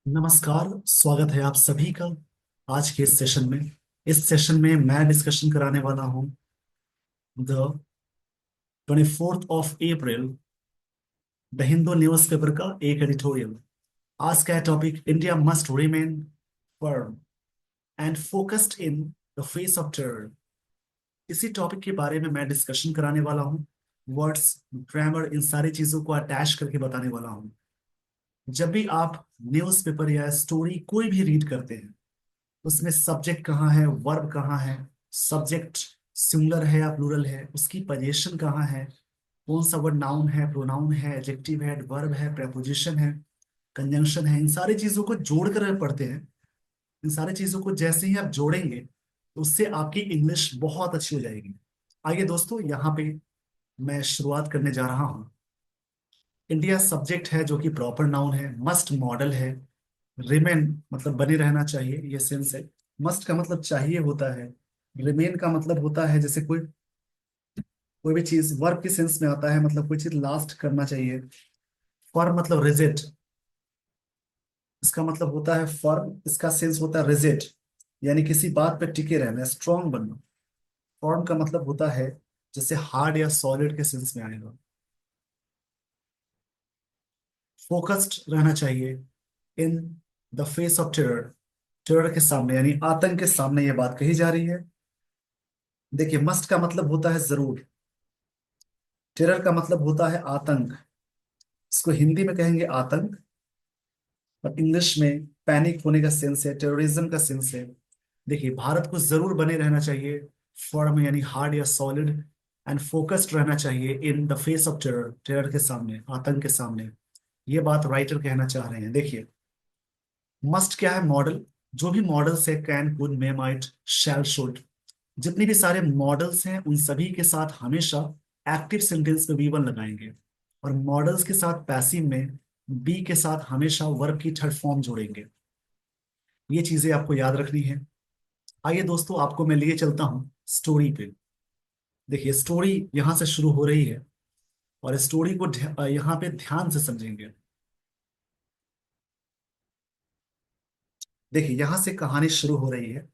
नमस्कार। स्वागत है आप सभी का आज के इस सेशन में। इस सेशन में मैं डिस्कशन कराने वाला हूं the 24th of April the Hindu newspaper का एक एडिटोरियल। आज का topic India must remain firm and focused in the face of terror. इसी टॉपिक के बारे में मैं डिस्कशन कराने वाला हूं। वर्ड्स, ग्रामर, इन सारी चीजों को अटैच करके बताने वाला हूं। जब भी आप न्यूज़पेपर या स्टोरी कोई भी रीड करते हैं, उसमें सब्जेक्ट कहाँ है, वर्ब कहाँ है, सब्जेक्ट सिंगुलर है या प्लूरल है, उसकी पोजीशन कहाँ है, कौन सा वर्ड नाउन है, प्रोनाउन है, एडजेक्टिव है, वर्ब है, प्रेपोजिशन है, कंजंक्शन है, इन सारी चीजों को जोड़ कर पढ़ते हैं। इन सारी चीजों को जैसे ही आप जोड़ेंगे तो उससे आपकी इंग्लिश बहुत अच्छी हो जाएगी। आइए दोस्तों, यहाँ पे मैं शुरुआत करने जा रहा हूँ। इंडिया सब्जेक्ट है जो कि प्रॉपर नाउन है, मस्ट मॉडल है, रिमेन मतलब बने रहना चाहिए, ये सेंस है। मस्ट का मतलब चाहिए होता है, रिमेन का मतलब होता है जैसे कोई कोई भी चीज वर्ब के सेंस में आता है, मतलब कोई चीज लास्ट करना चाहिए। फर्म मतलब रिजिड, इसका मतलब होता है फर्म, इसका सेंस होता है रिजिड, यानी किसी बात पे टिके रहना, स्ट्रांग बनना। फर्म का मतलब होता है जैसे हार्ड या सॉलिड के सेंस में आएगा। फोकस्ड रहना चाहिए in the face of terror, terror के सामने यानी आतंक के सामने ये बात कही जा रही है। देखिए, मस्ट का मतलब होता है जरूर, टेरर का मतलब होता है आतंक। इसको हिंदी में कहेंगे आतंक, और इंग्लिश में पैनिक होने का सेंस है, टेररिज्म का सेंस है। देखिए, भारत को जरूर बने रहना चाहिए, फर्म यानी हार्ड या सॉलिड, एंड फोकस्ड रहना चाहिए in the face of terror, terror के सामने, आतंक के सामने। ये बात राइटर कहना चाह रहे हैं। देखिए, मस्ट क्या है? मॉडल। जो भी मॉडल्स है, can, could, may, might, shall, should, जितने भी सारे मॉडल्स हैं उन सभी के साथ हमेशा एक्टिव सेंटेंस में वी वन लगाएंगे, और मॉडल्स के साथ पैसिव में बी के साथ हमेशा वर्ब की थर्ड फॉर्म जोड़ेंगे। ये चीजें आपको याद रखनी है। आइए दोस्तों, आपको मैं लिए चलता हूँ स्टोरी पे। देखिए, स्टोरी यहाँ से शुरू हो रही है, और स्टोरी को यहाँ पे ध्यान से समझेंगे। देखिए, यहाँ से कहानी शुरू हो रही है।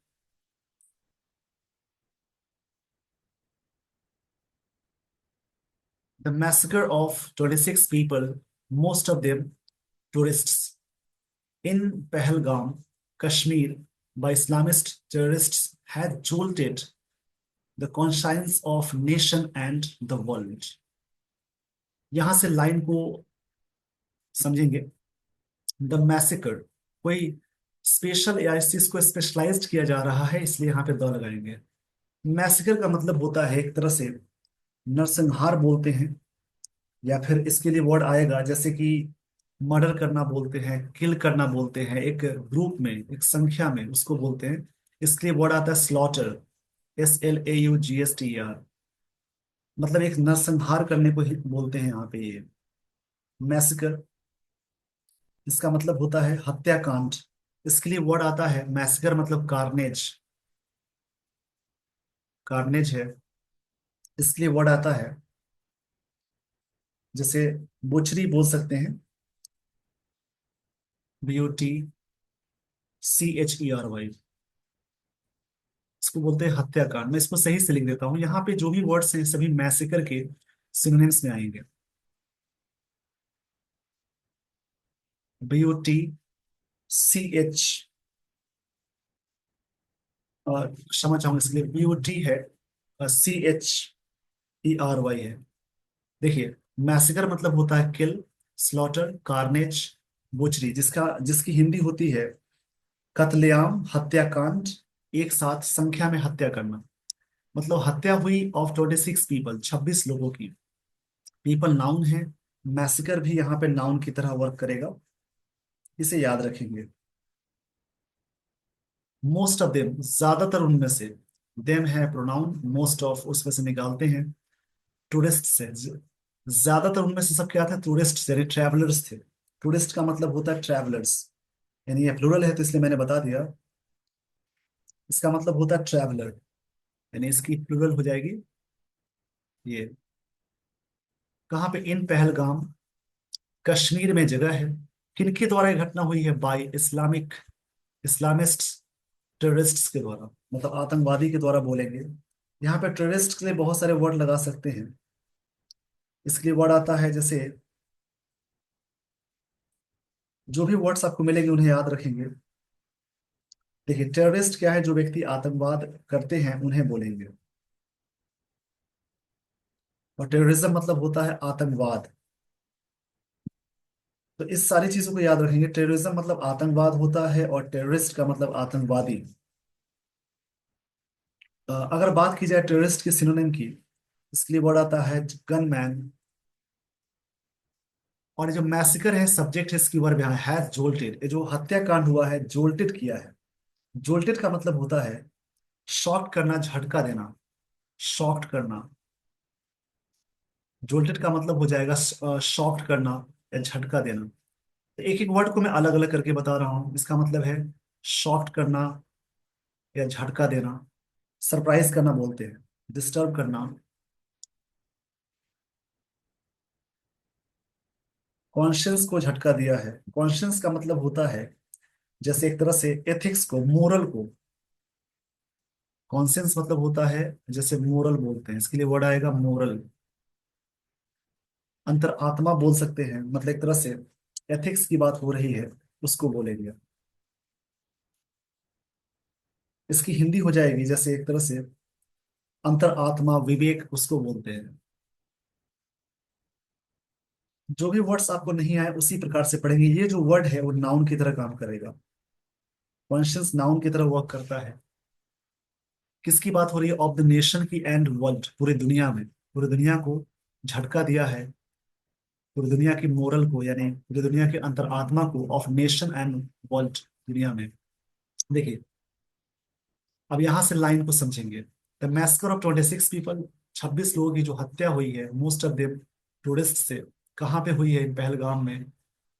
The massacre of 26 people, most of them tourists, in Pahalgam, Kashmir, by Islamist terrorists had jolted the conscience of nation and the world। यहां से लाइन को समझेंगे। द मैसेकर, कोई स्पेशल या इस चीज को स्पेशलाइज्ड किया जा रहा है, इसलिए यहाँ पे द लगाएंगे। मैसेकर का मतलब होता है एक तरह से नरसंहार बोलते हैं, या फिर इसके लिए वर्ड आएगा जैसे कि मर्डर करना बोलते हैं, किल करना बोलते हैं, एक ग्रुप में, एक संख्या में, उसको बोलते हैं। इसके लिए वर्ड आता है स्लॉटर, SLAUGSTER, मतलब एक नरसंहार करने को ही बोलते हैं यहाँ पे ये मैसेकर। इसका मतलब होता है हत्याकांड। इसके लिए वर्ड आता है मैसेकर, मतलब कार्नेज, कार्नेज है। इसके लिए वर्ड आता है जैसे बुचरी बोल सकते हैं, BUTCHERY, इसको बोलते हैं हत्याकांड। मैं इसको सही से लिख देता हूँ, यहाँ पे जो भी वर्ड्स हैं सभी मैसेकर के सिनोनिम्स में आएंगे। BUTCH, और क्षमा चाहूंगा, इसके लिए BUT है, CHERY है। देखिए, मैसेकर मतलब होता है किल, स्लॉटर, कार्नेज, बुचरी, जिसकी हिंदी होती है कत्लेआम, हत्याकांड, एक साथ संख्या में हत्या करना। मतलब हत्या हुई ऑफ 26 पीपल, 26 लोगों की। पीपल नाउन है, मैसेकर भी यहाँ पे नाउन की तरह वर्क करेगा, इसे याद रखेंगे। मोस्ट ऑफ देम, ज्यादातर उनमें से, देम है प्रोनाउन, मोस्ट ऑफ उसमें से निकालते हैं, टूरिस्ट से, ज्यादातर उनमें से सब क्या था? टूरिस्ट यानी ट्रैवलर्स थे। टूरिस्ट का मतलब होता है ट्रैवलर्स, यानी ये प्लूरल है तो इसलिए मैंने बता दिया। इसका मतलब होता है ट्रैवलर, यानी इसकी प्लूरल हो जाएगी ये। कहाँ पे? इन पहलगाम, कश्मीर में जगह है। किनके द्वारा ये घटना हुई है? बाय इस्लामिस्ट टेररिस्ट्स के द्वारा, मतलब आतंकवादी के द्वारा बोलेंगे। यहाँ पे टेररिस्ट के लिए बहुत सारे वर्ड लगा सकते हैं। इसके लिए वर्ड आता है, जैसे जो भी वर्ड्स आपको मिलेंगे उन्हें याद रखेंगे। देखिए, टेररिस्ट क्या है? जो व्यक्ति आतंकवाद करते हैं उन्हें बोलेंगे। और टेररिज्म मतलब होता है आतंकवाद। तो इस सारी चीजों को याद रखेंगे। टेररिज्म मतलब आतंकवाद होता है, और टेररिस्ट का मतलब आतंकवादी। अगर बात की जाए टेररिस्ट के सिनोनिम की, इसके लिए वर्ड आता है गनमैन। और ये जो मैसेकर है, सब्जेक्ट है इसकी वर्ब यहाँ हैज जोल्टेड। ये जो हत्याकांड हुआ है, जोल्टेड किया है। जोल्टेड का मतलब होता है शॉक करना, झटका देना, शॉक्ट करना। जोल्टेड का मतलब हो जाएगा शॉक्ट करना या झटका देना। तो एक एक वर्ड को मैं अलग अलग करके बता रहा हूँ। इसका मतलब है शॉक्ट करना या झटका देना, सरप्राइज करना बोलते हैं, डिस्टर्ब करना। कॉन्शियंस को झटका दिया है। कॉन्शियंस का मतलब होता है जैसे एक तरह से एथिक्स को, मोरल को। कॉन्शियंस मतलब होता है जैसे मोरल बोलते हैं, इसके लिए वर्ड आएगा मोरल। अंतर आत्मा बोल सकते हैं, मतलब एक तरह से एथिक्स की बात हो रही है, उसको बोलेंगे। इसकी हिंदी हो जाएगी जैसे एक तरह से अंतर आत्मा, विवेक, उसको बोलते हैं। जो भी वर्ड्स आपको नहीं आए उसी प्रकार से पढ़ेंगे। ये जो वर्ड है वो नाउन की तरह काम करेगा। कॉन्शियस नाउन की तरह वर्क करता है। किसकी बात हो रही है? ऑफ द नेशन की एंड वर्ल्ड, पूरी दुनिया में। पूरी दुनिया को झटका दिया है। पूरी दुनिया की मोरल को, यानी पूरी दुनिया के अंतरात्मा को, ऑफ नेशन एंड वर्ल्ड, दुनिया में। देखिए, अब यहां से लाइन को समझेंगे। द मैस्कर ऑफ 26 पीपल, 26 लोगों की जो हत्या हुई है, मोस्ट ऑफ देम टूरिस्ट से। कहाँ पे हुई है? पहलगाम में।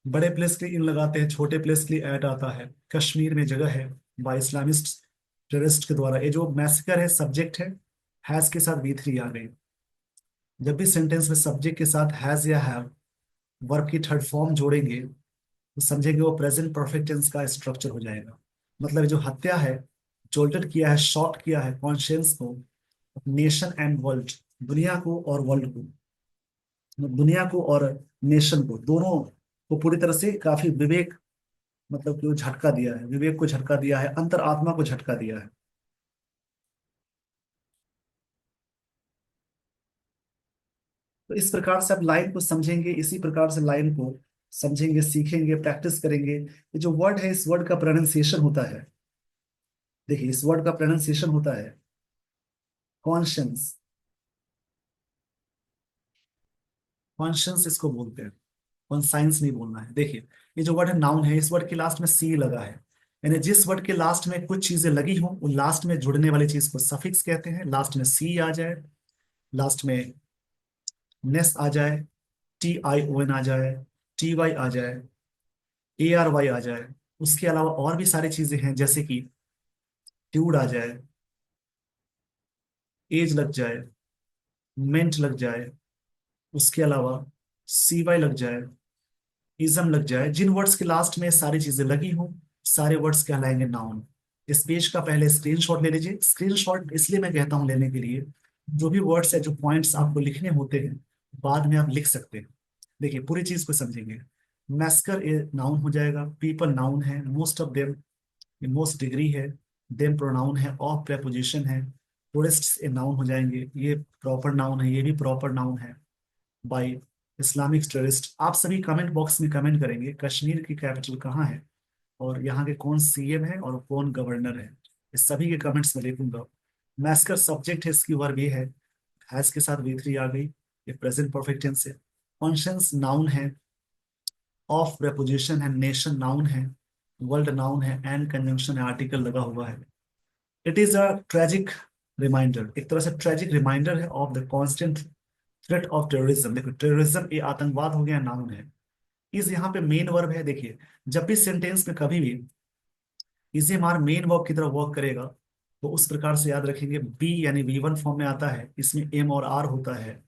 बड़े प्लेस के लिए इन लगाते हैं, छोटे प्लेस के लिए ऐड आता है। कश्मीर में जगह है, बाय इस्लामिस्ट टेररिस्ट के द्वारा। ये जो मैसेकर है, सब्जेक्ट है, हैज के साथ V3 आ गई। जब भी सेंटेंस में सब्जेक्ट के साथ हैज या हैव, वर्ब की थर्ड फॉर्म जोड़ेंगे, तो समझेंगे वो प्रेजेंट परफेक्ट टेंस का स्ट्रक्चर हो जाएगा। मतलब ये जो हत्या है, जोल्टेड किया है, शॉक किया है कॉन्शियंस को, नेशन एंड वर्ल्ड, दुनिया को और वर्ल्ड को। दुनिया को और नेशन को, दोनों को पूरी तरह से काफी विवेक, मतलब कि वो झटका दिया है, विवेक को झटका दिया है, अंतरात्मा को झटका दिया है। तो इस प्रकार से आप लाइन को समझेंगे, इसी प्रकार से लाइन को समझेंगे, सीखेंगे, प्रैक्टिस करेंगे। ये जो वर्ड है, इस वर्ड का प्रोनाउंसिएशन होता है। देखिए, इस वर्ड का प्रोनाउंसिएशन होता है कॉन्शियंस। कॉन्शियंस इसको बोलते हैं। कॉन्साइंस नहीं बोलना है। देखिए, ये जो वर्ड है नाउन है, इस वर्ड के लास्ट में सी लगा है। यानी जिस वर्ड के लास्ट में कुछ चीजें लगी हो, वो लास्ट में जुड़ने वाली चीज को सफिक्स कहते हैं। लास्ट में सी आ जाए, लास्ट में नेस आ जाए, TION आ जाए, TY आ जाए, ARY आ जाए। उसके अलावा और भी सारी चीजें हैं, जैसे कि ट्यूड आ जाए, एज लग जाए, मेंट लग जाए, उसके अलावा CY लग जाए, इज्म लग जाए। जिन वर्ड्स के लास्ट में सारी चीजें लगी हो, सारे वर्ड्स कहलाएंगे नाउन। इस पेज का पहले स्क्रीनशॉट ले लीजिए। स्क्रीनशॉट इसलिए मैं कहता हूं लेने के लिए, जो भी वर्ड्स है, जो पॉइंट्स आपको लिखने होते हैं, बाद में आप लिख सकते हैं। देखिए, पूरी चीज को समझेंगे। मैस्कर ए नाउन हो जाएगा, पीपल नाउन है, most of them most degree है, देम प्रोनाउन है, ऑफ प्रेपोजिशन है, टूरिस्ट ए नाउन हो जाएंगे, ये प्रॉपर नाउन है, ये भी प्रॉपर नाउन है, बाय इस्लामिक टेररिस्ट। आप सभी कमेंट बॉक्स में कमेंट करेंगे कश्मीर की कैपिटल कहाँ है, और यहाँ के कौन CM है और कौन गवर्नर है। इस सभी के कमेंट्स में लिखूंगा। मैस्कर सब्जेक्ट है, इसकी वर्ब ये है, हैज के साथ V3 आ गई, ये प्रेजेंट परफेक्ट टेंस है। कॉन्शियंस नाउन है, ऑफ प्रेपोजिशन है, नेशन नाउन है, वर्ल्ड नाउन है, एंड कंजंक्शन है, आर्टिकल लगा हुआ है। It is a tragic reminder, एक तरह से ट्रेजिक रिमाइंडर है of the constant threat of terrorism. देखो, टेररिज्म ये आतंकवाद हो गया, नाउन है। इस यहाँ पे मेन वर्ब है। देखिए, जब भी सेंटेंस में कभी भी इसे हमारा मेन वर्ब की तरह वर्क करेगा, तो उस प्रकार से याद रखेंगे। बी यानी V1 फॉर्म में आता है, इसमें M और R होता है,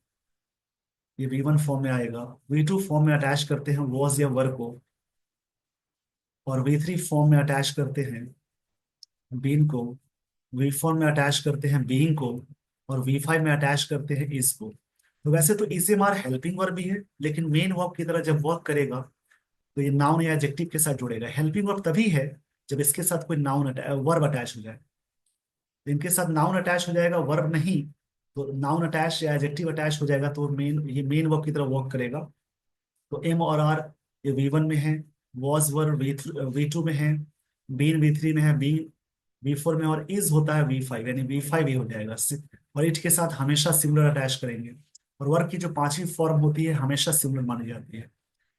ये V1 फॉर्म में आएगा। V2 फॉर्म में अटैच करते हैं वॉज या वर्ब को, और V3 फॉर्म में अटैच करते हैं बीन को, V4 में अटैच करते हैं बीइंग को, और V5 में अटैच करते हैं इज को। तो वैसे तो इज हमारा हेल्पिंग वर्ब भी है, लेकिन मेन वर्ब की तरह जब वर्क करेगा तो ये नाउन या एडजेक्टिव के साथ जुड़ेगा। हेल्पिंग वर्ब तभी है जब इसके साथ कोई नाउन वर्ब अटैच हो जाए। इनके साथ नाउन अटैच हो जाएगा, वर्ब नहीं, तो नाउन अटैच या एडजेक्टिव अटैच हो जाएगा तो ये मेन वर्ब की तरह वर्क करेगा। तो एम और आर ये V1 में है, वॉज वर्ब V2 में है, बीन V3 में है, बी V4 में, और इज होता है V5, यानी V5 ही हो जाएगा। और इट के साथ हमेशा सिमिलर अटैच करेंगे। और वर्ब की जो पांचवी फॉर्म होती है हमेशा सिमिलर मानी जाती है।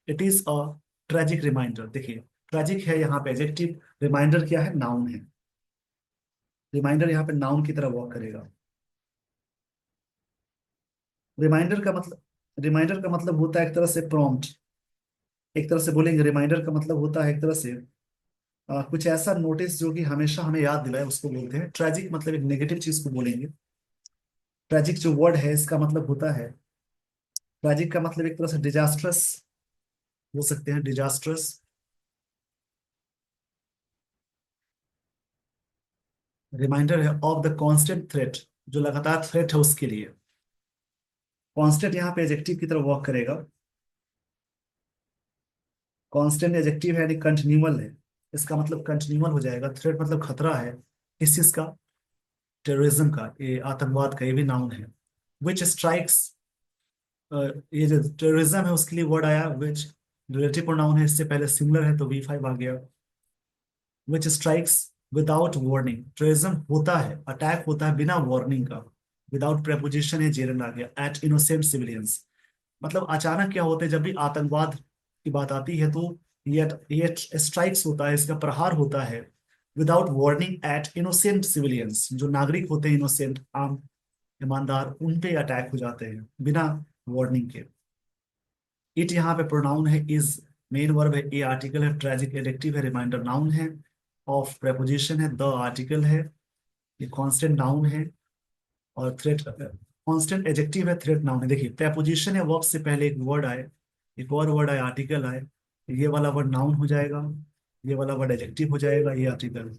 It is a tragic reminder. देखिए, ट्रेजिक है यहाँ पे एडजेक्टिव, रिमाइंडर क्या है, नाउन है। रिमाइंडर यहाँ पे नाउन की तरह वर्क करेगा। रिमाइंडर का मतलब होता है एक तरह से प्रॉम्प्ट। एक तरह से बोलेंगे रिमाइंडर का मतलब होता है एक तरह से कुछ ऐसा नोटिस जो कि हमेशा हमें याद दिलाए, उसको बोलते हैं। ट्रेजिक मतलब एक नेगेटिव चीज को बोलेंगे। ट्रेजिक जो वर्ड है इसका मतलब होता है, ट्रेजिक का मतलब एक तरह से डिजास्ट्रस हो सकते हैं, डिजास्ट्रस। रिमाइंडर है ऑफ द कांस्टेंट थ्रेट, जो लगातार थ्रेट है उसके लिए। कांस्टेंट यहाँ पे एडजेक्टिव की तरह वर्क करेगा। कांस्टेंट एडजेक्टिव है यानी कंटिन्यूअल है, इसका मतलब कंटिन्यूअल हो जाएगा। थ्रेट मतलब खतरा है, किस चीज का, टेररिज्म का, ये आतंकवाद का, ये भी नाउन है। विच स्ट्राइक्स, ये जो टेररिज्म है उसके लिए वर्ड आया विच, रिलेटिव प्रोनाउन है, इससे पहले सिंगुलर है तो V5 आ गया। Which strikes without warning, terrorism होता है, अटैक होता है बिना वार्निंग का। विदाउट प्रेपोजिशन है, जेरन आ गया। एट इनोसेंट सिविलियंस, मतलब अचानक क्या होता है जब भी आतंकवाद की बात आती है तो ये स्ट्राइक्स होता है, इसका प्रहार होता है without warning at innocent civilians, जो नागरिक होते हैं इनोसेंट, आम ईमानदार, उन पे अटैक हो जाते हैं बिना वार्निंग के। इट यहाँ पे प्रोनाउन है, इज मेन वर्ब है, ए आर्टिकल है, ट्रेजिक एडजेक्टिव है, रिमाइंडर नाउन है, ऑफ प्रेपोजिशन है, द आर्टिकल है, ये कांस्टेंट नाउन है, और थ्रेट कांस्टेंट एडजेक्टिव है, थ्रेट नाउन है। देखिए, प्रेपोजिशन है, वर्ब से पहले एक वर्ड आए, एक और वर्ड आए, आर्टिकल आए, ये वाला वर्ड नाउन हो जाएगा, ये वाला वर्ड एडजेक्टिव हो जाएगा, ये आर्टिकल।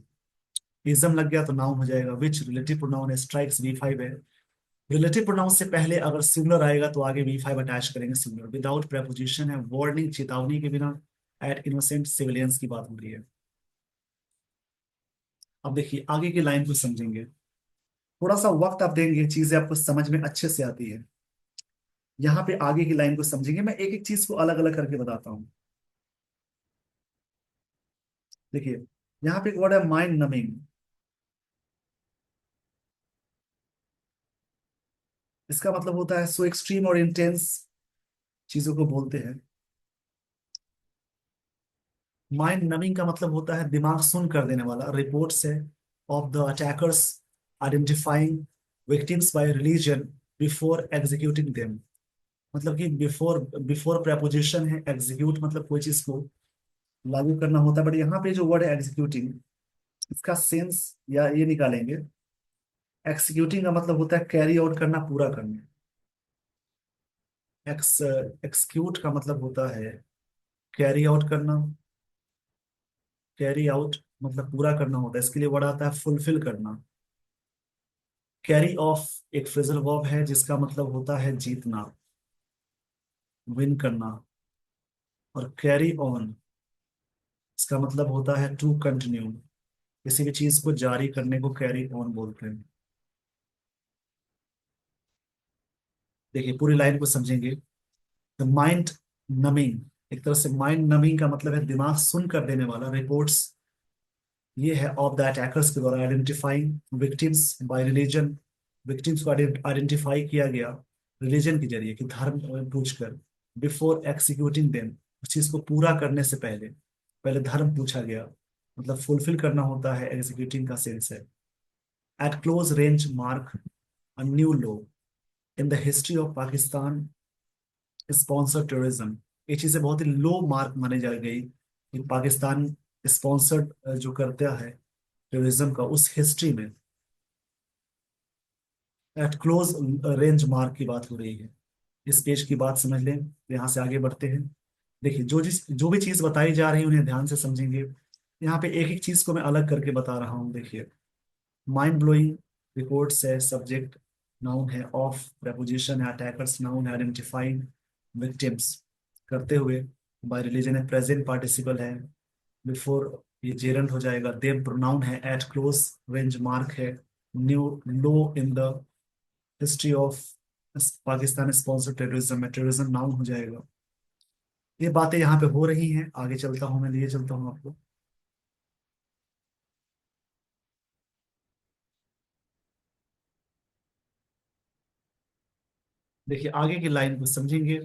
इज्म लग गया तो नाउन हो जाएगा। विच रिलेटिव प्रोनाउन है, स्ट्राइक्स V5 है। रिलेटिव प्रोनाउन से पहले अगर सिंगुलर आएगा तो आगे V5 अटैच करेंगे, सिंगुलर। विदाउट प्रेपोजिशन है, वार्निंग चेतावनी के बिना, एट इनोसेंट सिविलियंस की बात हो रही है। अब देखिए आगे की लाइन को समझेंगे, थोड़ा सा वक्त आप देंगे चीजें आपको समझ में अच्छे से आती है। यहाँ पे आगे की लाइन को समझेंगे, मैं एक एक चीज को अलग अलग करके बताता हूँ। देखिए, यहाँ पे एक वर्ड है माइंड नमिंग। इसका मतलब होता है सो एक्सट्रीम और इंटेंस चीजों को बोलते हैं। माइंड नमिंग का मतलब होता है दिमाग सुन कर देने वाला। रिपोर्ट्स है of the attackers identifying victims bye religion before executing them, मतलब कि बिफोर, बिफोर प्रेपोजिशन है, एग्जीक्यूट मतलब कोई चीज को लागू करना होता है। बट यहाँ पे जो वर्ड है एग्जीक्यूटिंग, इसका सेंस या ये निकालेंगे। एक्सिक्यूटिंग का मतलब होता है कैरी आउट करना, पूरा करना। एक्सक्यूट का मतलब होता है कैरी आउट करना। कैरी आउट मतलब पूरा करना होता है, इसके लिए वर्ड आता है फुलफिल करना। कैरी ऑफ एक फ्रेजल वर्ब है जिसका मतलब होता है जीतना, विन करना। और कैरी ऑन, इसका मतलब होता है टू कंटिन्यू, किसी भी चीज को जारी करने को कैरी ऑन बोलते हैं। देखिए पूरी लाइन को समझेंगे। द माइंड नमिंग, एक तरह से माइंड नमिंग का मतलब है दिमाग सुन कर देने वाला। रिपोर्ट्स ये है ऑफ द अटैकर्स के द्वारा identifying victims bye religion, victims को आइडेंटिफाई किया गया रिलीजन के जरिए, कि धर्म पूछकर। बिफोर एक्सिक्यूटिंग देम, उस चीज को पूरा करने से पहले, पहले धर्म पूछा गया, मतलब फुलफिल करना होता है, एग्जीक्यूटिंग का सेंस है। Eight close range mark a new low in the history of Pakistan sponsored terrorism, ये चीजें बहुत ही लो मार्क मानी जा गई कि पाकिस्तान स्पॉन्सर्ड जो करता है टेररिज्म का उस हिस्ट्री में। एट क्लोज रेंज मार्क की बात हो रही है। इस पेज की बात समझ लें, यहाँ से आगे बढ़ते हैं। देखिए, जो भी चीज बताई जा रही है उन्हें ध्यान से समझेंगे। यहाँ पे एक एक चीज को मैं अलग करके बता रहा हूँ। देखिए, माइंड ब्लोइंग रिपोर्ट्स है, सब्जेक्ट नाउन है, ऑफ प्रेपोजिशन है, अटैकर्स नाउन है, आइडेंटिफाइंग विक्टिम्स करते हुए, बाय रिलीजन है, प्रेजेंट पार्टिसिपल है, बिफोर ये जेरंड हो जाएगा, देव प्रोनाउन है, एट क्लोज रेंज मार्क है, new low in the history of Pakistan sponsor terrorism में, टेररिज्म नाउन हो जाएगा। ये बातें यहाँ पे हो रही हैं। आगे चलता हूँ, मैं लिए चलता हूँ आपको। देखिए, आगे की लाइन को समझेंगे।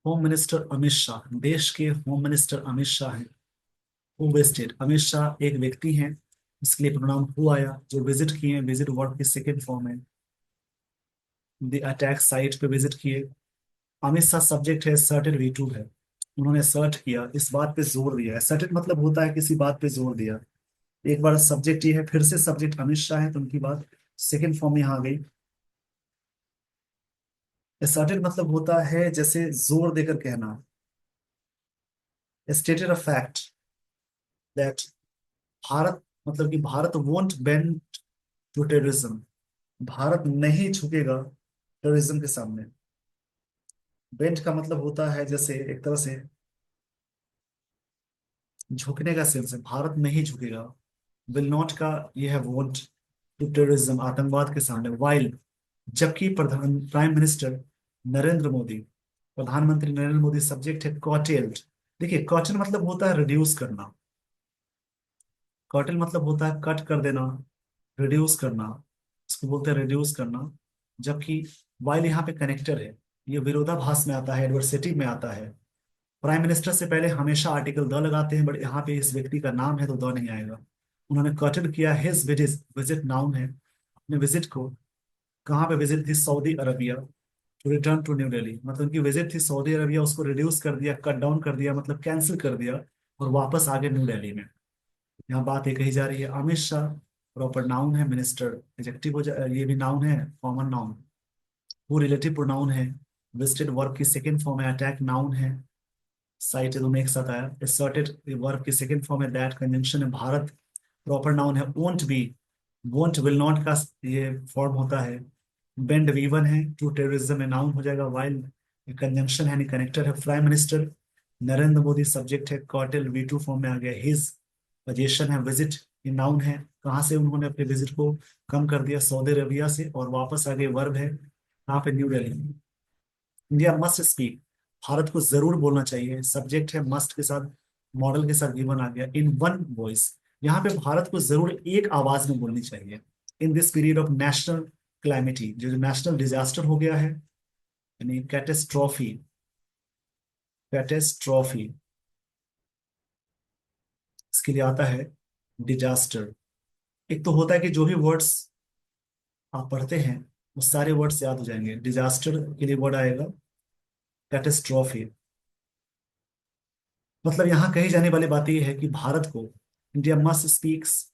होम मिनिस्टर अमित शाह, देश के होम मिनिस्टर अमित शाह हैं। हु विजिटेड, अमित शाह एक व्यक्ति हैं, इसके लिए प्रोनाउन हु आया। जो विजिट किए हैं, विजिट वर्ब की सेकंड फॉर्म है। द अटैक साइट पे विजिट किए। अमित शाह सब्जेक्ट है, सर्टेड वी टू है। उन्होंने सर्ट किया, इस बात पे जोर दिया है। सर्टेड मतलब होता है किसी बात पे जोर दिया। एक बार सब्जेक्ट ये है, फिर से सब्जेक्ट अमित शाह है, तो उनकी बात सेकंड फॉर्म में यहाँ आ गई। सर्टेड मतलब होता है जैसे जोर देकर कहना। Stated a fact that Bharat, मतलब कि Bharat won't bend to terrorism, Bharat नहीं झुकेगा टेररिज्म के सामने। बेंड का मतलब होता है जैसे एक तरह से झुकने का सेंस है, भारत नहीं झुकेगा। विल नॉट का ये है वोंट टू टेररिज्म, आतंकवाद के सामने। वाइल, जबकि प्राइम मिनिस्टर नरेंद्र मोदी, प्रधानमंत्री नरेंद्र मोदी सब्जेक्ट है, कॉटेल्ड। देखिए, कॉटन मतलब होता है रिड्यूस करना। कॉटेल मतलब होता है कट कर देना, रिड्यूस करना, इसको बोलते हैं रिड्यूस करना। जबकि वाइल यहाँ पे कनेक्टर है, ये विरोधाभास में आता है, एडवर्सेटिव में आता है। प्राइम मिनिस्टर से पहले हमेशा आर्टिकल द लगाते हैं, बट यहाँ पे इस व्यक्ति का नाम है तो द नहीं आएगा। उन्होंने कटल किया। हिज विजिट, विजिट नाउन है, अपने विजिट को कहाँ पे विजिट थी, Saudi Arabia, to return to New Delhi, मतलब उनकी विजिट थी सऊदी अरबिया, उसको रिड्यूस कर दिया, कट डाउन कर दिया, मतलब कैंसिल कर दिया, और वापस आ गए न्यू दिल्ली में। यहाँ बात ये कही जा रही है। अमित शाह प्रॉपर नाउन है, मिनिस्टर एडजेक्टिव हो जा, ये भी नाउन है, कॉमन नाउन। वो रिलेटिव प्रोनाउन है, विजिटेड वर्ब की सेकंड फॉर्म है, अटैक नाउन है, साइट दोनों एक साथ आया। असर्टेड वर्ब की सेकंड फॉर्म है, दैट कंजंक्शन है, भारत प्रॉपर नाउन है, won't be, won't will not का ये फॉर्म होता है। बेंड वी वन है, टू टेररिज्म में नाउन हो जाएगा। वाइल कंजंक्शन है, कनेक्टर है। Prime minister Narendra Modi subject है, कॉटेल वी टू फॉर्म में आ गया। हिज पोजीशन है, विजिट ये नाउन है, कहाँ से उन्होंने अपने विजिट को कम कर दिया, सऊदी अरबिया से, और वापस आ गए, वर्ब है कहाँ पे, new Delhi. India must speak, Bharat को जरूर बोलना चाहिए, सब्जेक्ट है मस्ट के साथ, मॉडल के साथ गिवन आ गया, इन वन वॉइस। यहाँ पे भारत को जरूर एक आवाज में बोलनी चाहिए। In this period of national calamity, जो नेशनल डिजास्टर हो गया है, यानी कैटेस्ट्रॉफी, कैटेस्ट्रॉफी, इसके लिए आता है डिजास्टर। एक तो होता है कि जो भी वर्ड्स आप पढ़ते हैं वो सारे वर्ड्स याद हो जाएंगे। डिजास्टर के लिए वर्ड आएगा कैटेस्ट्रॉफी। मतलब यहाँ कही जाने वाली बात यह है कि भारत को, India must speaks,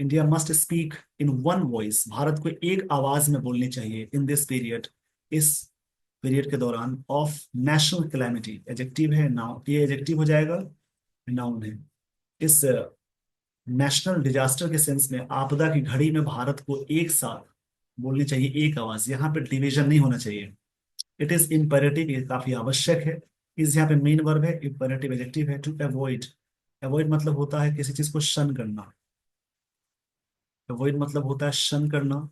India must speak in one voice, Bharat को एक आवाज में बोलनी चाहिए इन दिस पीरियड, इस पीरियड के दौरान ऑफ नेशनल कैलेमिटी। एडजेक्टिव है, नाउन, ये एडजेक्टिव हो जाएगा, नाउन है। इस नेशनल डिजास्टर के सेंस में, आपदा की घड़ी में भारत को एक साथ बोलनी चाहिए, एक आवाज, यहाँ पे डिवीजन नहीं होना चाहिए। इट इज इम्पेरेटिव, ये काफी आवश्यक है। इस यहाँ पे मेन वर्ब है, इम्पेरेटिव एडजेक्टिव है, टू अवॉइड। अवॉइड मतलब होता है किसी चीज को शन करना। अवॉइड मतलब होता है शन करना,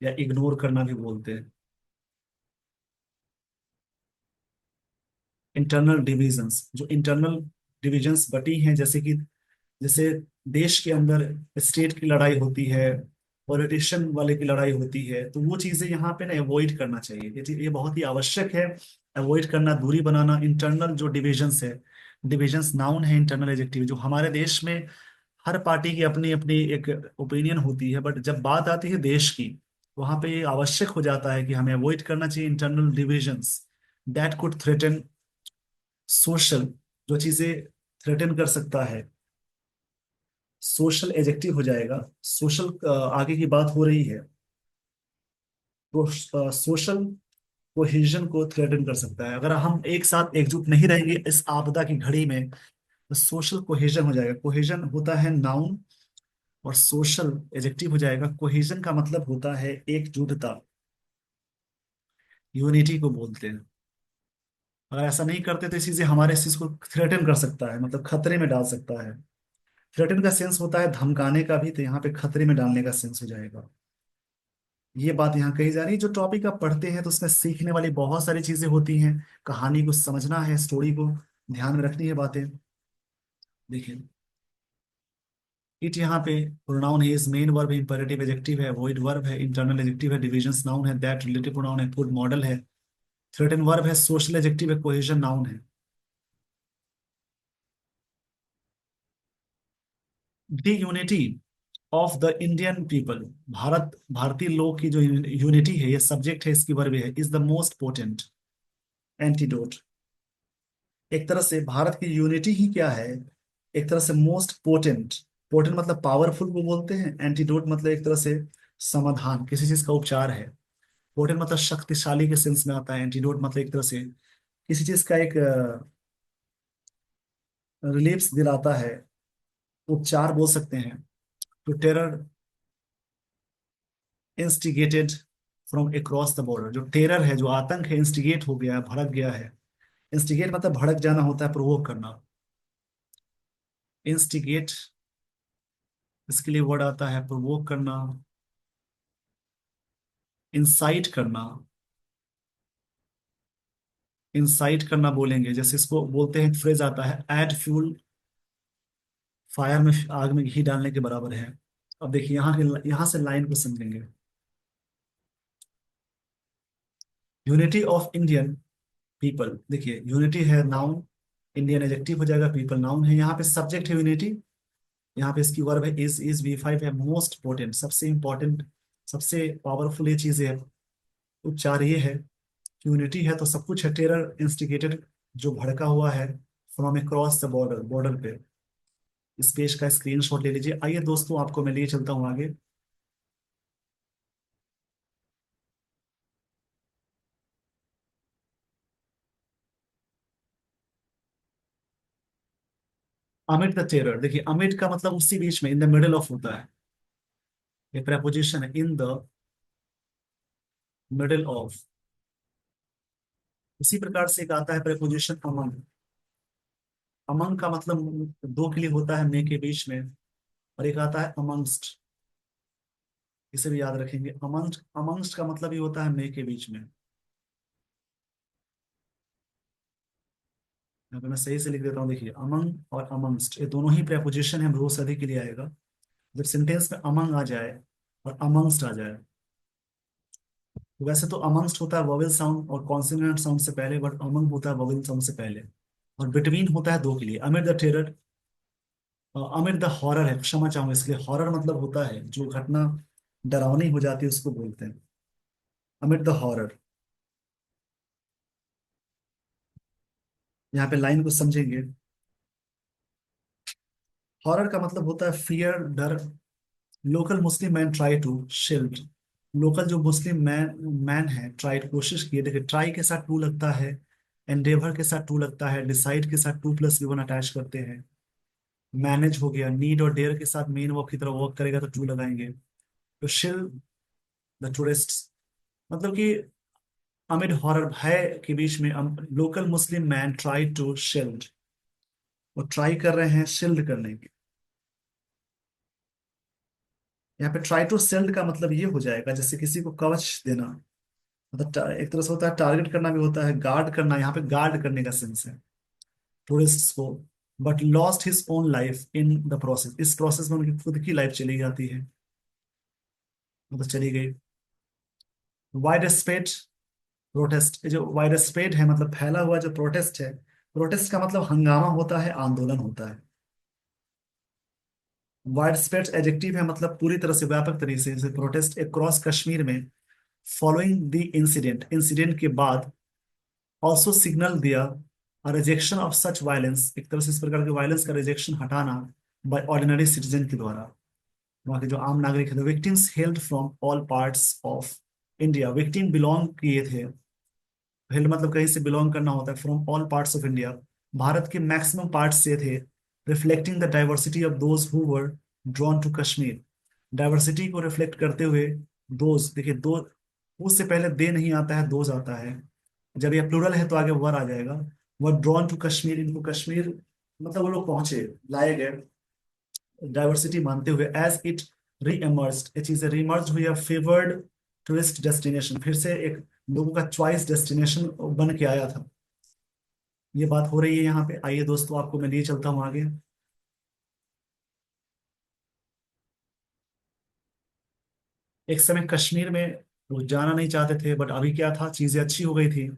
या इग्नोर करना भी बोलते हैं। इंटरनल डिविजन्स, जो इंटरनल डिविजन्स बटी हैं, जैसे कि जैसे देश के अंदर स्टेट की लड़ाई होती है, पॉलिटिशियन वाले की लड़ाई होती है, तो वो चीजें यहाँ पे ना अवॉइड करना चाहिए। ये बहुत ही आवश्यक है, अवॉइड करना, दूरी बनाना। इंटरनल जो डिविजन्स है, डिविजन्स नाउन है, इंटरनल एडजेक्टिव। जो हमारे देश में हर पार्टी की अपनी अपनी एक ओपिनियन होती है, बट जब बात आती है देश की, वहां पे ये आवश्यक हो जाता है कि हमें अवॉइड करना चाहिए internal divisions that could threaten social, जो चीजें थ्रेटन कर सकता है। सोशल एजेक्टिव हो जाएगा, सोशल आगे की बात हो रही है, तो सोशल कोहेजन को थ्रेटन कर सकता है। अगर हम एक साथ एकजुट नहीं रहेंगे इस आपदा की घड़ी में, तो सोशल कोहेजन हो जाएगा। कोहेजन होता है नाउन, और सोशल एडजेक्टिव हो जाएगा। कोहेजन का मतलब होता है एकजुटता, यूनिटी को बोलते हैं। अगर ऐसा नहीं करते तो इसी से हमारे इस चीज को थ्रेटन कर सकता है, मतलब खतरे में डाल सकता है। थ्रेटन का सेंस होता है धमकाने का भी, तो यहाँ पे खतरे में डालने का सेंस हो जाएगा। ये बात यहाँ कही जा रही है। जो टॉपिक आप पढ़ते हैं तो उसमें सीखने वाली बहुत सारी चीजें होती हैं। कहानी को समझना है, स्टोरी को ध्यान में रखनी है बातें। देखिए, इट यहाँ पे प्रोनाउन है, इज मेन वर्ब है, इंपेरेटिव एडजेक्टिव है, वॉइड वर्ब है, इंटरनल एडजेक्टिव है, डिविजन्स नाउन है, दैट रिलेटिव प्रोनाउन है, फूड मॉडल है, थ्रेटन वर्ब है, सोशल एडजेक्टिव है, कोहेजन नाउन है। The unity of the Indian people, भारतीय लोग की जो यूनिटी है, ये सब्जेक्ट है, इसकी वर्ब है, is the most potent antidote. एक तरह से भारत की यूनिटी ही क्या है, एक तरह से मोस्ट पोटेंट। पोटेंट मतलब पावरफुल को बोलते हैं, एंटीडोट मतलब एक तरह से समाधान, किसी चीज का उपचार है। पोटेंट मतलब शक्तिशाली के सेंस में आता है, एंटीडोट मतलब एक तरह से किसी चीज का एक रिलीफ दिलाता है, उपचार बोल सकते हैं। तो terror instigated from across the border, जो टेरर है, जो आतंक है, इंस्टिगेट हो गया है, भड़क गया है। इंस्टिगेट मतलब भड़क जाना होता है, प्रोवोक करना। इंस्टिगेट, इसके लिए वर्ड आता है प्रोवोक करना, इंसाइट करना। इंसाइट करना बोलेंगे, जैसे इसको बोलते हैं, फ्रेज आता है ऐड फ्यूल फायर, में आग में घी डालने के बराबर है। अब देखिए यहाँ से लाइन को समझेंगे। यूनिटी ऑफ इंडियन पीपल, देखिए यूनिटी है नाउन, इंडियन एडजेक्टिव हो जाएगा, पीपल नाउन है, यहाँ पे सब्जेक्ट है यूनिटी, यहाँ पे इसकी वर्ब है इज V5 है, मोस्ट इंपोर्टेंट सबसे इंपॉर्टेंट, सबसे पावरफुल ये चीज है, उपचार ये है। यूनिटी है तो सब कुछ है। टेरर इंस्टिगेटेड, जो भड़का हुआ है, from across the border, border पे। इस पेज का स्क्रीनशॉट ले लीजिए। आइए दोस्तों, आपको मैं लिए चलता हूँ आगे। अमिट द टेरर, देखिए अमिट का मतलब उसी बीच में, इन द मिडल ऑफ होता है। ये प्रेपोजिशन है, इन द मिडल ऑफ। उसी प्रकार से एक आता है प्रेपोजिशन अमंग। अमंग का मतलब दो के लिए होता है, में के बीच में। और एक आता है अमंगस्ट, इसे भी याद रखेंगे। अमंगस्ट, अमंगस्ट का मतलब ये होता है में के बीच में। यहाँ पे मैं सही से लिख देता हूँ, देखिए अमंग और अमंगस्ट ये दोनों ही प्रेपोजिशन है, रोज सदी के लिए आएगा। जब सेंटेंस में अमंग आ जाए और अमंगस्ट आ जाए, तो वैसे तो अमंगस्ट होता है वोवेल साउंड और कॉन्सोनेंट साउंड से पहले, बट अमंग होता है वोवेल साउंड से पहले, और बिटवीन होता है दो के लिए। अमिट द टेरर, अमिट द हॉरर है, क्षमा चाहूंगा इसके लिए। हॉरर मतलब होता है जो घटना डरावनी हो जाती है, उसको बोलते हैं अमिट द हॉरर। यहाँ पे लाइन को समझेंगे। हॉरर का मतलब होता है फियर, डर। Local Muslim man try to shield, local जो मुस्लिम मैन मैन है, ट्राई कोशिश किए। देखिए ट्राई के साथ टू लगता है, एंडेवर के साथ टू लगता है, डिसाइड के साथ टू प्लस वन अटैच करते हैं। मैनेज हो गया, नीड और डेयर के साथ मेन वर्ब की तरह वर्क करेगा तो टू लगाएंगे। तो शिल द टूरिस्ट, मतलब कि अमिड हॉरर, भय के बीच में, local Muslim man try to shield, वो ट्राई कर रहे हैं शील्ड करने की। यहाँ पे ट्राई टू शील्ड का मतलब ये हो जाएगा जैसे किसी को कवच देना, मतलब एक तरह से होता है टारगेट करना, भी होता है गार्ड करना। यहाँ पे गार्ड करने का सेंस है टूरिस्ट को। But lost his own life in the process, इस प्रोसेस में उनकी खुद की लाइफ चली जाती है, मतलब चली गई। वाइड स्प्रेड प्रोटेस्ट, जो वाइड स्प्रेड है मतलब फैला हुआ जो प्रोटेस्ट है, प्रोटेस्ट का मतलब हंगामा होता है, आंदोलन होता है। वाइड स्प्रेड एडजेक्टिव है, मतलब पूरी तरह से व्यापक तरीके से, जैसे प्रोटेस्ट अक्रॉस कश्मीर में, फॉलोइंग द इंसिडेंट, इंसिडेंट के बाद, ऑल्सो सिग्नल दिया, रिजेक्शन ऑफ सच वायलेंस, एक तरह से इस प्रकार के वायलेंस का रिजेक्शन हटाना, बाय ऑर्डिनरी सिटीजन के द्वारा, वहाँ के जो आम नागरिक है। Victims held from all parts of India, victim belong किए थे हिल मतलब कहीं से बिलोंग करना होता है, from all parts of India, Bharat के मैक्सिमम पार्ट्स से थे, reflecting the diversity of those who were drawn to Kashmir, diversity को रिफ्लेक्ट करते हुए, दोज देखिए, दो उससे पहले दे नहीं आता है, दोज आता है, जब ये प्लूरल है तो आगे वर आ जाएगा। वर ड्रॉन टू कश्मीर, इनको कश्मीर मतलब वो लोग पहुंचे, लाए गए, डाइवर्सिटी मानते हुए, एज इट री एमर्ज्ड, ये चीजें रीमर्ज हुई, फेवर्ड टूरिस्ट डेस्टिनेशन, फिर से एक लोगों का चॉइस डेस्टिनेशन बन के आया था। ये बात हो रही है यहाँ पे। आइए दोस्तों, आपको मैं लिए चलता हूँ आगे। एक समय कश्मीर में लोग जाना नहीं चाहते थे, बट अभी क्या था, चीजें अच्छी हो गई थी।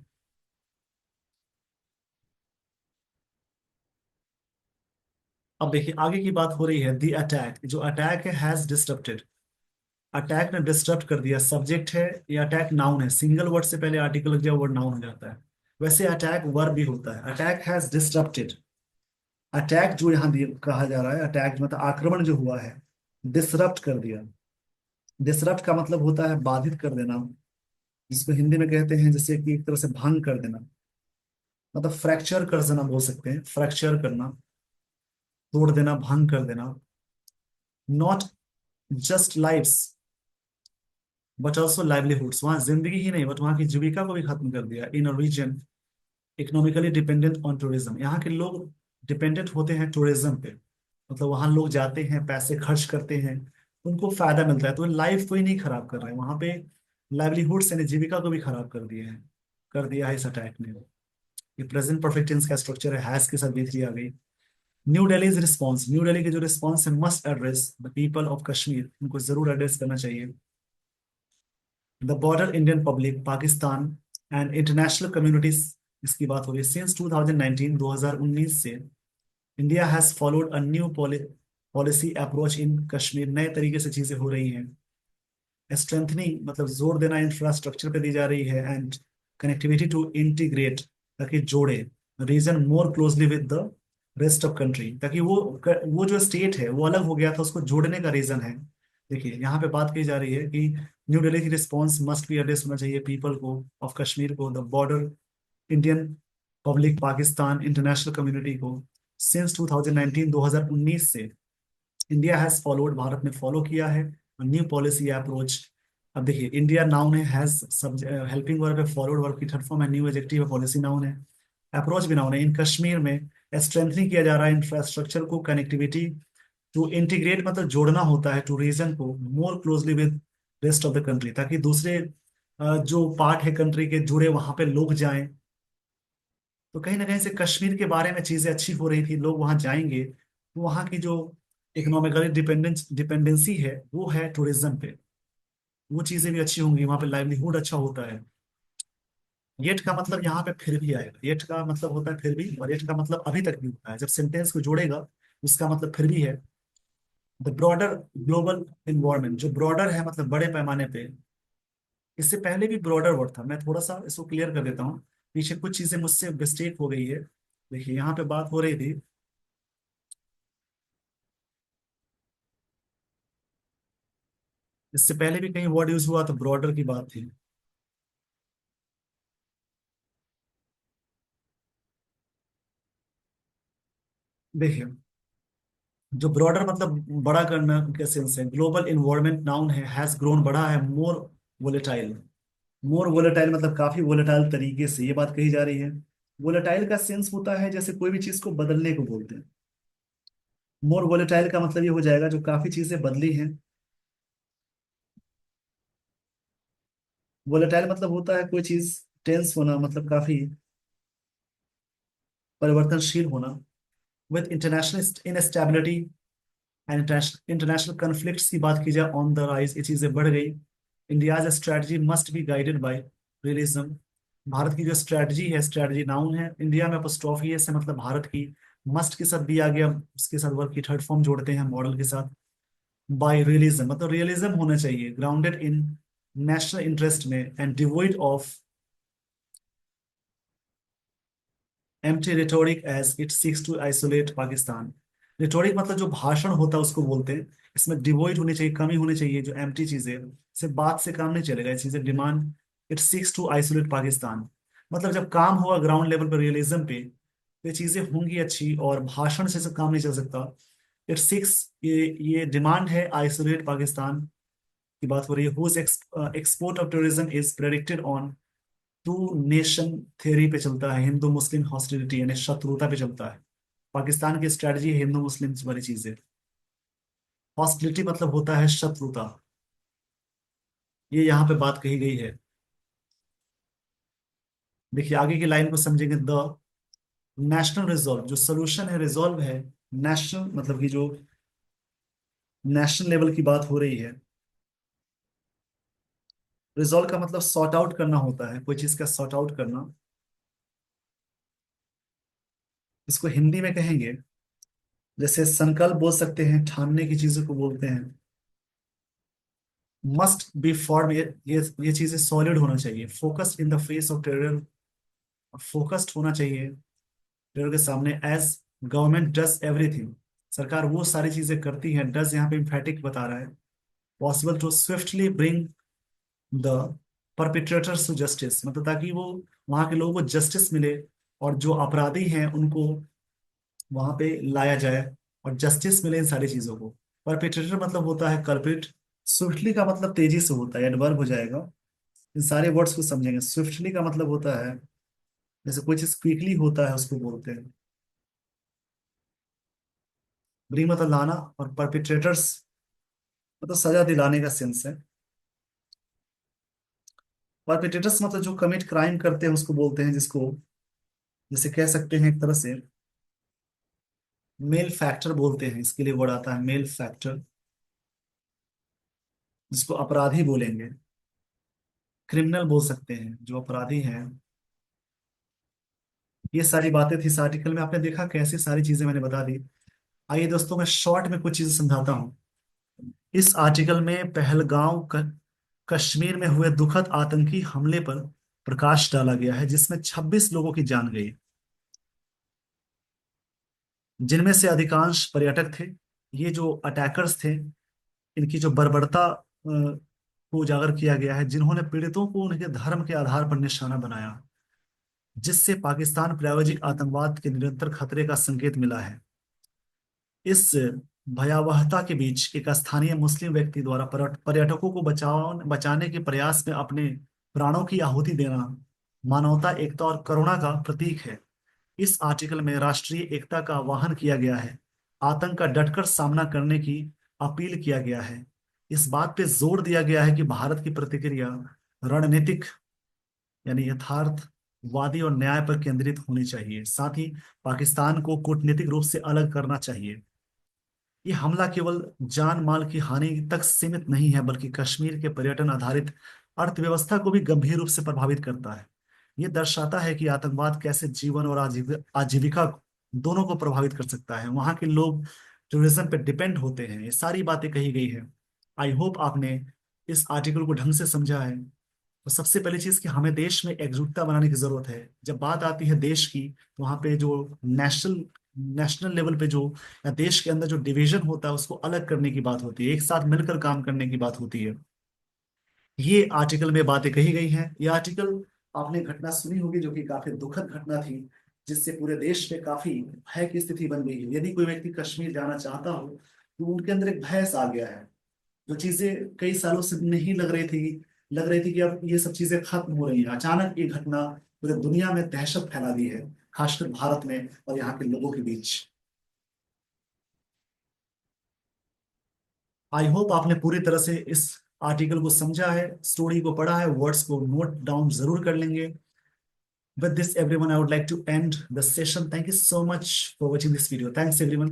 अब देखिए आगे की बात हो रही है, दी अटैक, जो अटैक है, हैज डिस्टर्बटेड, अटैक ने डिस्टर्ब कर दिया, सब्जेक्ट है, ये अटैक नाउन है, सिंगल वर्ड से पहले आर्टिकल लग जाए वर्ड नाउन हो जाता है। वैसे अटैक वर्ब भी होता है, अटैक हैज डिस्टर्बटेड, अटैक जो यहाँ कहा जा रहा है, अटैक मतलब आक्रमण जो हुआ है, डिसरप्ट कर दिया, डिसरप्ट का मतलब होता है बाधित कर देना, जिसको हिंदी में कहते हैं जैसे कि एक तरह से भंग कर देना, मतलब फ्रैक्चर कर देना बोल सकते हैं, फ्रैक्चर करना, तोड़ देना, भंग कर देना। Not just lives but also livelihoods, वहां जिंदगी ही नहीं बट वहां की जीविका को भी खत्म कर दिया। In a region economically dependent on tourism, यहाँ के लोग डिपेंडेंट होते हैं टूरिज्म पे, मतलब वहां लोग जाते हैं, पैसे खर्च करते हैं, उनको फायदा मिलता है, तो लाइफ को ही नहीं खराब कर रहे हैं वहां पे, लाइवलीहुड्स यानी जीविका को भी खराब कर दिए हैं, कर दिया है इस अटैक ने। ये प्रेजेंट परफेक्ट टेंस का स्ट्रक्चर है, हैज के साथ भी आ गई। New Delhi is response, new Delhi के जो रिस्पॉन्स है, must address the people of Kashmir, उनको जरूर एड्रेस करना चाहिए। The border Indian public, Pakistan and international communities, इसकी बात हो रही है, सिंस 2019, 2019 से India has followed a new policy approach in Kashmir, नए तरीके से चीजें हो रही हैं। स्ट्रेंथनिंग मतलब जोर देना, इंफ्रास्ट्रक्चर पे दी जा रही है, एंड कनेक्टिविटी टू इंटीग्रेट, ताकि जोड़े, region more closely with the rest of country, ताकि वो जो स्टेट है वो अलग हो गया था, उसको जोड़ने का रीजन है। देखिए यहाँ पे बात की जा रही है कि न्यू दिल्ली की रिस्पॉन्स मस्ट बी एड्रेस होना चाहिए पीपल को ऑफ कश्मीर को, the border Indian public, Pakistan, international community को। सिंस 2019, 2019 से इंडिया हैज फॉलोड, भारत ने फॉलो किया है न्यू पॉलिसी अप्रोच। अब देखिए, इंडिया नाउन है, हैज सब हेल्पिंग वर्ब है, फॉलोड वर्ब की थर्ड फॉर्म है, न्यू एडजेक्टिव है, पॉलिसी नाउन है, अप्रोच भी नाउन है। इन कश्मीर में स्ट्रेंथनिंग किया जा रहा है इंफ्रास्ट्रक्चर को, कनेक्टिविटी टू इंटीग्रेट मतलब जोड़ना होता है, टू रीजन को मोर closely with rest of the country, ताकि दूसरे जो पार्ट है कंट्री के जुड़े, वहां पे लोग जाएं। तो कहीं ना कहीं से कश्मीर के बारे में चीजें अच्छी हो रही थी, लोग वहां जाएंगे, तो वहां की जो इकोनॉमिकली डिपेंडेंसी है वो है टूरिज्म पे, वो चीजें भी अच्छी होंगी, वहां पे लाइवलीहुड अच्छा होता है। येट का मतलब यहाँ पे फिर भी आएगा, येट का मतलब होता है फिर भी, और येट का मतलब अभी तक भी होता है, जब सेंटेंस को जोड़ेगा उसका मतलब फिर भी है। द ब्रॉडर ग्लोबल इन्वायरमेंट, जो ब्रॉडर है मतलब बड़े पैमाने पे, इससे पहले भी ब्रॉडर वर्ड था, मैं थोड़ा सा इसको क्लियर कर देता हूँ, पीछे कुछ चीजें मुझसे मिस्टेक हो गई है। देखिए यहाँ पे बात हो रही थी, इससे पहले भी कहीं वर्ड यूज हुआ तो ब्रॉडर की बात थी। देखिए, जो ब्रॉडर मतलब बड़ा करना के सेंस है, ग्लोबल इन्वायरमेंट नाउन है, हैज ग्रोन बढ़ा है, मोर वोलेटाइल, मोर वोलेटाइल मतलब काफी वोलेटाइल तरीके से, ये बात कही जा रही है। वोलेटाइल का सेंस होता है जैसे कोई भी चीज को बदलने को बोलते हैं, मोर वोलेटाइल का मतलब ये हो जाएगा जो काफी चीजें बदली हैं। वोलेटाइल मतलब होता है कोई चीज टेंस होना, मतलब काफी परिवर्तनशील होना। With international instability and international conflicts की बात की जाए, ऑन द राइज, ये चीजें बढ़ गई। India's strategy must be guided by realism, Bharat की जो स्ट्रेटजी है, स्ट्रेटजी नाउन है, इंडिया में अपोस्ट्रोफी है से मतलब भारत की, मस्ट के साथ भी आ गया, उसके साथ वर्ब की थर्ड फॉर्म जोड़ते हैं मॉडल के साथ। बाय रियलिज्म मतलब रियलिज्म होना चाहिए, ग्राउंडेड इन नेशनल इंटरेस्ट में, and devoid of empty rhetoric as it seeks to isolate Pakistan. Rhetoric मतलब जो भाषण होता है उसको बोलते हैं, इसमें डिवोइड होनी चाहिए, कमी होनी चाहिए, जो एम्प्टी चीजें, सिर्फ बात से काम नहीं चलेगा, ये चीजें demand, it seeks to isolate Pakistan, मतलब जब काम होगा ग्राउंड लेवल पर रियलिज्म पे तो ये चीजें होंगी अच्छी, और भाषण से सब काम नहीं चल सकता। इट सिक्स, ये डिमांड है आइसोलेट पाकिस्तान की बात हो रही है। Whose export of tourism is predicted on two nation theory पे चलता है, हिंदू मुस्लिम हॉस्टिलिटी यानी शत्रुता पे चलता है। पाकिस्तान की स्ट्रेटजी है हिंदू मुस्लिम वाली चीजें। हॉस्टिलिटी मतलब होता है शत्रुता, ये यहाँ पे बात कही गई है। देखिए आगे की लाइन को समझेंगे। द नेशनल रिजॉल्व, जो सोल्यूशन है, रिजॉल्व है नेशनल, मतलब कि जो नेशनल लेवल की बात हो रही है। रिजॉल्व का मतलब सॉर्ट आउट करना होता है, कोई चीज का सॉर्ट आउट करना। इसको हिंदी में कहेंगे, जैसे संकल्प बोल सकते हैं, ठानने की चीजों को बोलते हैं। मस्ट बी फॉर्म, ये चीजें सॉलिड होना चाहिए। Focused in the face of terror, focused होना चाहिए टेरर के सामने। एज गवर्नमेंट डज एवरीथिंग, सरकार वो सारी चीजें करती है। डज यहाँ पे इम्फेटिक बता रहा है। Possible to swiftly bring the perpetrators to justice, मतलब ताकि वो वहां के लोगों को जस्टिस मिले, और जो अपराधी हैं उनको वहां पे लाया जाए और जस्टिस मिले इन सारी चीजों को। परपिट्रेटर मतलब होता है कल्प्रिट। स्विफ्टली का मतलब तेजी से होता है, एडवर्ब हो जाएगा। इन सारे वर्ड्स को समझेंगे। स्विफ्टली का मतलब होता है जैसे कोई चीज क्विकली होता है उसको बोलते हैं। ब्रिंग मतलब लाना, और परपिट्रेटर्स मतलब सजा दिलाने का सेंस है। परपिट्रेटर्स मतलब जो कमिट क्राइम करते हैं उसको बोलते हैं, जिसको जैसे कह सकते हैं एक तरह से मेल फैक्टर बोलते हैं। इसके लिए वर्ड आता है मेल फैक्टर, जिसको अपराधी बोलेंगे। क्रिमिनल बोल सकते हैं जो अपराधी हैं। ये सारी बातें थी इस आर्टिकल में। आपने देखा कैसी सारी चीजें मैंने बता दी। आइए दोस्तों, मैं शॉर्ट में कुछ चीजें समझाता हूँ। इस आर्टिकल में पहलगांव कश्मीर में हुए दुखद आतंकी हमले पर प्रकाश डाला गया है, जिसमें 26 लोगों की जान गई, जिनमें से अधिकांश पर्यटक थे। ये जो अटैकर्स थे, इनकी जो बर्बरता को उजागर किया गया है, जिन्होंने पीड़ितों को उनके धर्म के आधार पर निशाना बनाया, जिससे पाकिस्तान प्रायोजित आतंकवाद के निरंतर खतरे का संकेत मिला है। इस भयावहता के बीच एक स्थानीय मुस्लिम व्यक्ति द्वारा पर्यटकों को बचाने के प्रयास में अपने प्राणों की आहुति देना मानवता, एकता और करुणा का प्रतीक है। इस आर्टिकल में राष्ट्रीय एकता का आह्वान किया गया है, आतंक का डटकर सामना करने की अपील किया गया है। इस बात पे जोर दिया गया है कि भारत की प्रतिक्रिया रणनीतिक यानी यथार्थवादी और न्याय पर केंद्रित होनी चाहिए। साथ ही पाकिस्तान को कूटनीतिक रूप से अलग करना चाहिए। ये हमला केवल जान माल की हानि तक सीमित नहीं है, बल्कि कश्मीर के पर्यटन आधारित अर्थव्यवस्था को भी गंभीर रूप से प्रभावित करता है। ये दर्शाता है कि आतंकवाद कैसे जीवन और आजीविका दोनों को प्रभावित कर सकता है। वहां के लोग टूरिज्म पे डिपेंड होते हैं। ये सारी बातें कही गई है। आई होप आपने इस आर्टिकल को ढंग से समझा है। तो सबसे पहली चीज कि हमें देश में एकजुटता बनाने की जरूरत है। जब बात आती है देश की, तो वहां पे जो नेशनल नेशनल लेवल पे जो या देश के अंदर जो डिवीजन होता है उसको अलग करने की बात होती है, एक साथ मिलकर काम करने की बात होती है। ये आर्टिकल में बातें कही गई हैं। ये आर्टिकल आपने घटना सुनी होगी जो कि काफी दुखद घटना थी, जिससे पूरे देश में काफी भय की स्थिति बन गई है। यदि कोई व्यक्ति कश्मीर जाना चाहता हो तो उनके अंदर एक भय सा आ गया है। जो चीजें कई सालों से नहीं लग रही थी कि अब ये सब चीजें खत्म हो रही हैं, अचानक ये घटना पूरे दुनिया में दहशत फैला दी है, खासकर भारत में और यहाँ के लोगों के बीच। आई होप आपने पूरी तरह से इस आर्टिकल को समझा है, स्टोरी को पढ़ा है, वर्ड्स को नोट डाउन जरूर कर लेंगे। With this, everyone, I would like to end the session. Thank you so much for watching this video. Thanks, everyone.